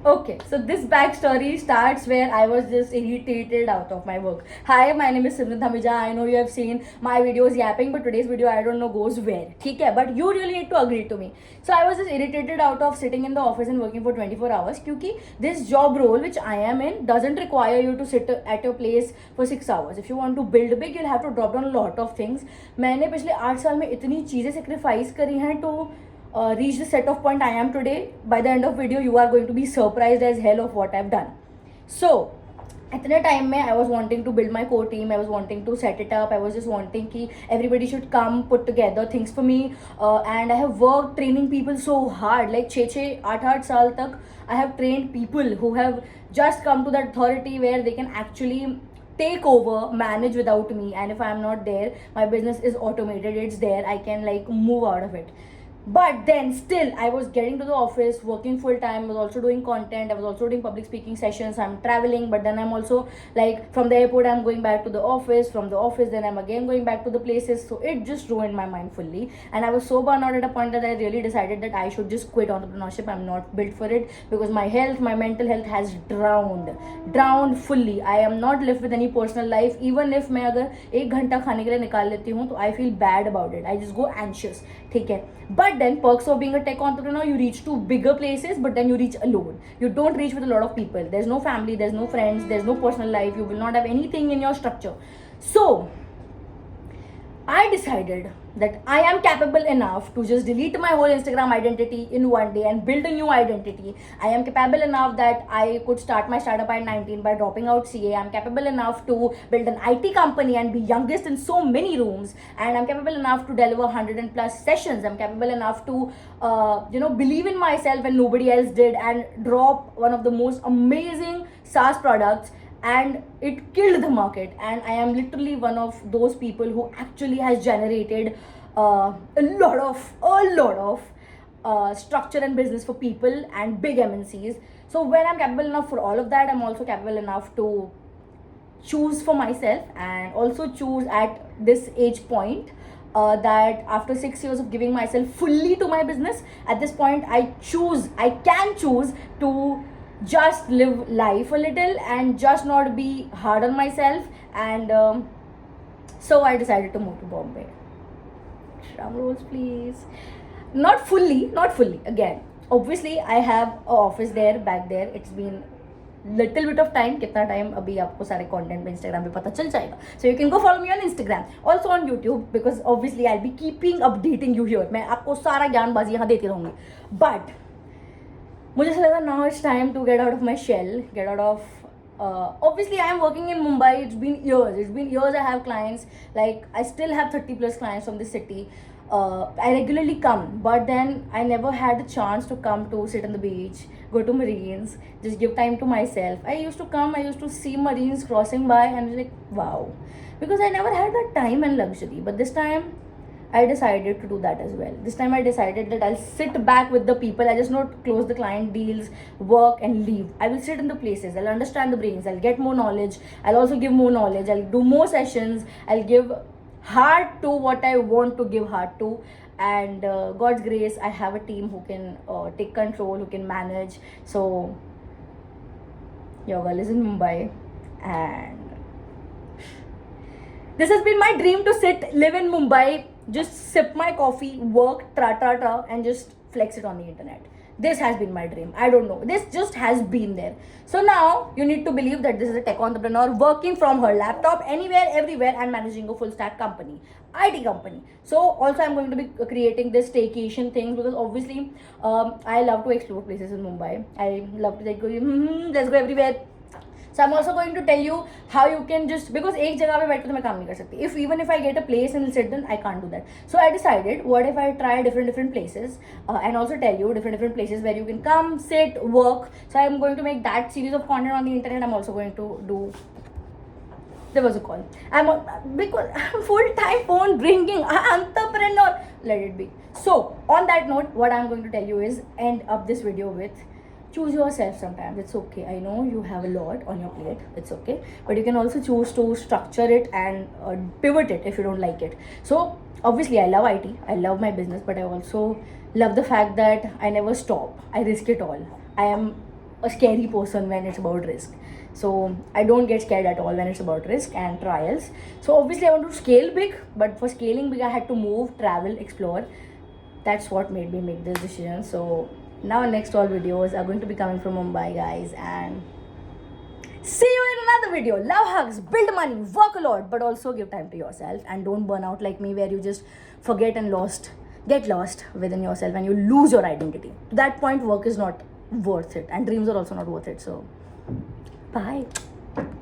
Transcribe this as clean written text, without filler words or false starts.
Okay, so this backstory starts where I was just irritated out of my work. Hi, my name is Simran Thamija. I know you have seen my videos yapping, but today's video I don't know goes where. Okay, but you really need to agree to me. So I was just irritated out of sitting in the office and working for 24 hours. Because this job role which I am in doesn't require you to sit at your place for 6 hours. If you want to build big, you'll have to drop down a lot of things. मैंने पिछले 8 साल में इतनी चीज़ें sacrifice करी हैं to reach the set of point I am today. By the end of video, you are going to be surprised as hell of what I've done. So, इतने time में I was wanting to build my core team. I was wanting to set it up. I was just wanting कि everybody should come put together things for me. And I have worked training people so hard. Like 6-8 साल तक I have trained people who have just come to that authority where they can actually take over, manage without me. And if I'm not there, my business is automated. It's there. I can like move out of it. But then still I was getting to the office, working full time, I was also doing content, I was also doing public speaking sessions, I'm traveling, but then I'm also like from the airport I'm going back to the office, from the office then I'm again going back to the places. So it just ruined my mind fully, and I was so burned out at a point that I really decided that I should just quit entrepreneurship. I'm not built for it because my health, my mental health has drowned fully. I am not left with any personal life. Even if मैं अगर 1 घंटा खाने के लिए निकाल लेती हूँ तो I feel bad about it. I just go anxious. ठीक है. But then perks of being a tech entrepreneur, you reach to bigger places, but then you reach alone. You don't reach with a lot of people. There's no family, there's no friends, there's no personal life. You will not have anything in your structure. So I decided that I am capable enough to just delete my whole Instagram identity in one day and build a new identity. I am capable enough that I could start my startup at 19 by dropping out CA. I'm capable enough to build an IT company and be youngest in so many rooms. And I'm capable enough to deliver 100 and plus sessions. I'm capable enough to, believe in myself when nobody else did and drop one of the most amazing SaaS products, and it killed the market. And I am literally one of those people who actually has generated a lot of structure and business for people and big MNCs. So when I'm capable enough for all of that, I'm also capable enough to choose for myself and also choose at this age point, that after 6 years of giving myself fully to my business, at this point I can choose to just live life a little and just not be hard on myself. And so I decided to move to Bombay. Drum rolls please. Not fully again. Obviously I have an office there, back there. It's been little bit of time. कितना time अभी आपको सारे content पे Instagram पे पता चल जाएगा. So you can go follow me on Instagram, also on YouTube, because obviously I'll be keeping updating you here. मैं आपको सारा ज्ञानबाजी यहाँ देती रहूँगी. But मुझे ऐसा लगा now it's time to get out of my shell, get out of obviously I am working in Mumbai. It's been years I have clients, like I still have 30 plus clients from this city. I regularly come, but then I never had a chance to come to sit on the beach, go to marines, just give time to myself. I used to see marines crossing by and like wow, because I never had that time and luxury. But this time I decided to do that as well. This time I decided that I'll sit back with the people. I just not close the client deals, work and leave. I will sit in the places. I'll understand the brains. I'll get more knowledge. I'll also give more knowledge. I'll do more sessions. I'll give heart to what I want to give heart to. And God's grace, I have a team who can take control, who can manage. So your girl is in Mumbai, and this has been my dream to live in Mumbai, just sip my coffee, work, and just flex it on the internet. This has been my dream. I don't know. This just has been there. So now you need to believe that this is a tech entrepreneur working from her laptop anywhere, everywhere, and managing a full stack company, IT company. So also I'm going to be creating this staycation thing, because obviously I love to explore places in Mumbai. I love to like go, let's go everywhere. So I'm also going to tell you how you can just, because एक जगह पे बैठ के तो मैं काम नहीं कर सकती. Even if I get a place and sit down, I can't do that. So I decided, what if I try different places, and also tell you different places where you can come, sit, work. So I'm going to make that series of content on the internet. I'm also going to do. There was a call. Because I'm full-time phone ringing entrepreneur. Let it be. So on that note, what I'm going to tell you is end up this video with, choose yourself sometimes. It's okay. I know you have a lot on your plate. It's okay. But you can also choose to structure it and pivot it if you don't like it. So obviously I love IT. I love my business, but I also love the fact that I never stop. I risk it all. I am a scary person when it's about risk. So I don't get scared at all when it's about risk and trials. So obviously I want to scale big, but for scaling big I had to move, travel, explore. That's what made me make this decision. So now next all videos are going to be coming from Mumbai, guys, and see you in another video. Love hugs, build money, work a lot, but also give time to yourself and don't burn out like me where you just forget and get lost within yourself and you lose your identity. To that point, work is not worth it and dreams are also not worth it. So bye.